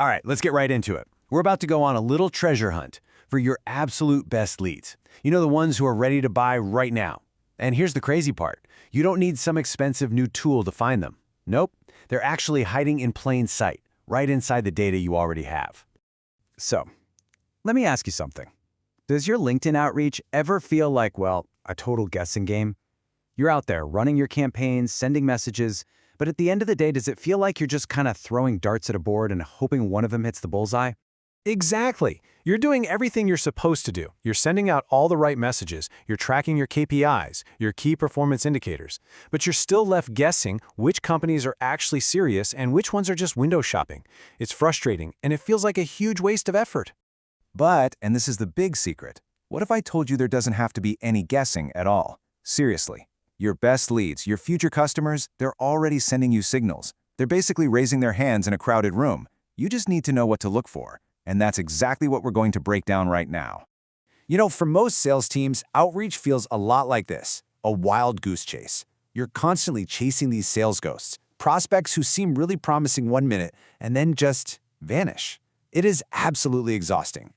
All right, let's get right into it. We're about to go on a little treasure hunt for your absolute best leads. You know, the ones who are ready to buy right now. And here's the crazy part. You don't need some expensive new tool to find them. Nope, they're actually hiding in plain sight, right inside the data you already have. So, let me ask you something. Does your LinkedIn outreach ever feel like, well, a total guessing game? You're out there running your campaigns, sending messages, but at the end of the day, does it feel like you're just kind of throwing darts at a board and hoping one of them hits the bullseye? Exactly. You're doing everything you're supposed to do. You're sending out all the right messages. You're tracking your KPIs, your key performance indicators. But you're still left guessing which companies are actually serious and which ones are just window shopping. It's frustrating, and it feels like a huge waste of effort. But, and this is the big secret, what if I told you there doesn't have to be any guessing at all? Seriously. Your best leads, your future customers, they're already sending you signals. They're basically raising their hands in a crowded room. You just need to know what to look for. And that's exactly what we're going to break down right now. You know, for most sales teams, outreach feels a lot like this, a wild goose chase. You're constantly chasing these sales ghosts, prospects who seem really promising one minute and then just vanish. It is absolutely exhausting.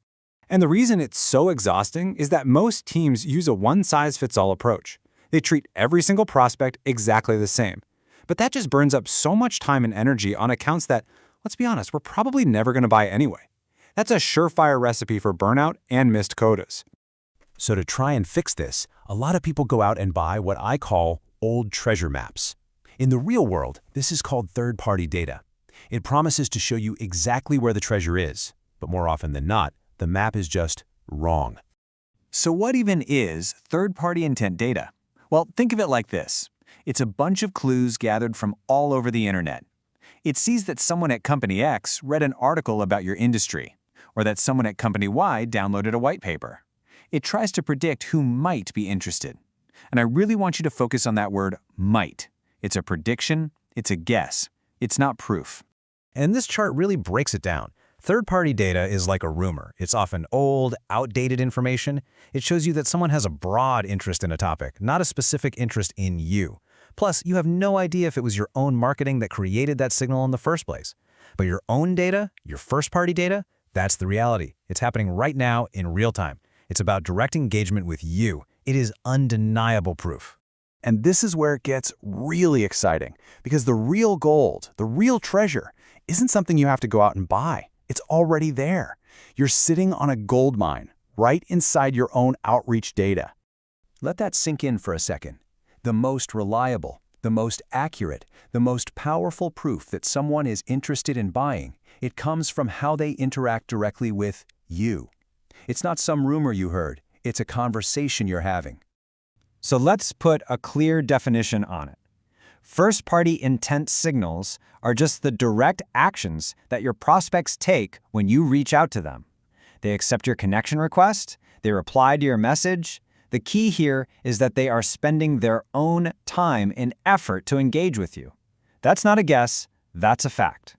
And the reason it's so exhausting is that most teams use a one-size-fits-all approach. They treat every single prospect exactly the same. But that just burns up so much time and energy on accounts that, let's be honest, we're probably never going to buy anyway. That's a surefire recipe for burnout and missed quotas. So to try and fix this, a lot of people go out and buy what I call old treasure maps. In the real world, this is called third-party data. It promises to show you exactly where the treasure is, but more often than not, the map is just wrong. So what even is third-party intent data? Well, think of it like this. It's a bunch of clues gathered from all over the internet. It sees that someone at Company X read an article about your industry, or that someone at Company Y downloaded a white paper. It tries to predict who might be interested. And I really want you to focus on that word might. It's a prediction, it's a guess, it's not proof. And this chart really breaks it down. Third-party data is like a rumor. It's often old, outdated information. It shows you that someone has a broad interest in a topic, not a specific interest in you. Plus, you have no idea if it was your own marketing that created that signal in the first place. But your own data, your first-party data, that's the reality. It's happening right now in real time. It's about direct engagement with you. It is undeniable proof. And this is where it gets really exciting, because the real gold, the real treasure, isn't something you have to go out and buy. It's already there. You're sitting on a gold mine, right inside your own outreach data. Let that sink in for a second. The most reliable, the most accurate, the most powerful proof that someone is interested in buying, it comes from how they interact directly with you. It's not some rumor you heard. It's a conversation you're having. So let's put a clear definition on it. First-party intent signals are just the direct actions that your prospects take when you reach out to them. They accept your connection request, they reply to your message. The key here is that they are spending their own time and effort to engage with you. That's not a guess, that's a fact.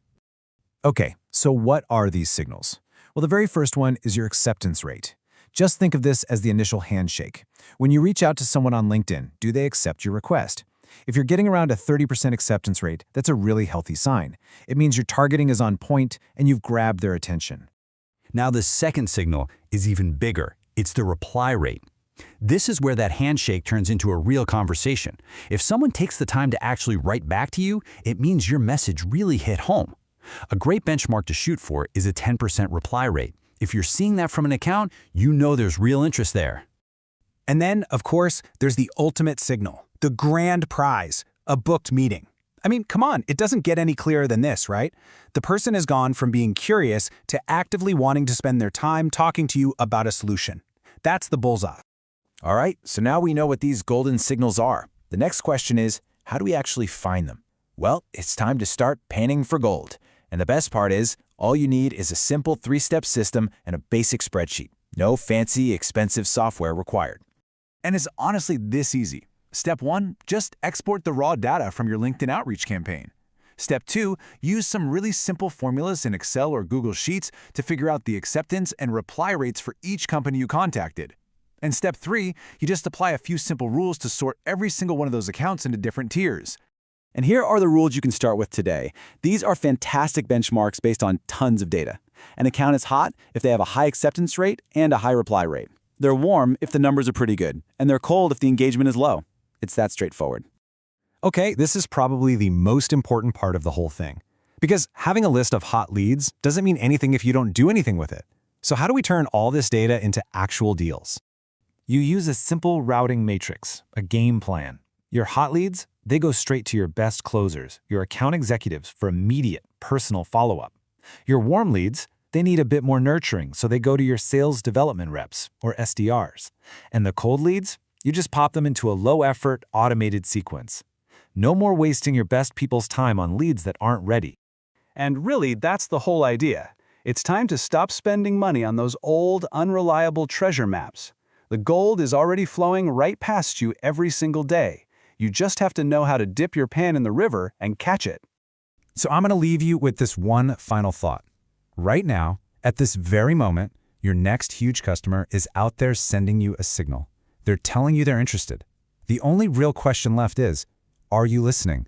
Okay, so what are these signals? Well, the very first one is your acceptance rate. Just think of this as the initial handshake. When you reach out to someone on LinkedIn, do they accept your request? If you're getting around a 30% acceptance rate, that's a really healthy sign. It means your targeting is on point and you've grabbed their attention. Now the second signal is even bigger. It's the reply rate. This is where that handshake turns into a real conversation. If someone takes the time to actually write back to you, it means your message really hit home. A great benchmark to shoot for is a 10% reply rate. If you're seeing that from an account, you know there's real interest there. And then, of course, there's the ultimate signal, the grand prize, a booked meeting. I mean, come on, it doesn't get any clearer than this, right? The person has gone from being curious to actively wanting to spend their time talking to you about a solution. That's the bullseye. All right, so now we know what these golden signals are. The next question is, how do we actually find them? Well, it's time to start panning for gold. And the best part is, all you need is a simple 3-step system and a basic spreadsheet. No fancy, expensive software required. And it's honestly this easy. Step 1, just export the raw data from your LinkedIn outreach campaign. Step 2, use some really simple formulas in Excel or Google Sheets to figure out the acceptance and reply rates for each company you contacted. And step 3, you just apply a few simple rules to sort every single one of those accounts into different tiers. And here are the rules you can start with today. These are fantastic benchmarks based on tons of data. An account is hot if they have a high acceptance rate and a high reply rate. They're warm if the numbers are pretty good, and they're cold if the engagement is low. It's that straightforward. Okay, this is probably the most important part of the whole thing. Because having a list of hot leads doesn't mean anything if you don't do anything with it. So how do we turn all this data into actual deals? You use a simple routing matrix, a game plan. Your hot leads, they go straight to your best closers, your account executives for immediate, personal follow-up. Your warm leads, they need a bit more nurturing, so they go to your sales development reps, or SDRs. And the cold leads, you just pop them into a low-effort, automated sequence. No more wasting your best people's time on leads that aren't ready. And really, that's the whole idea. It's time to stop spending money on those old, unreliable treasure maps. The gold is already flowing right past you every single day. You just have to know how to dip your pan in the river and catch it. So I'm going to leave you with this one final thought. Right now, at this very moment, your next huge customer is out there sending you a signal. They're telling you they're interested. The only real question left is, are you listening?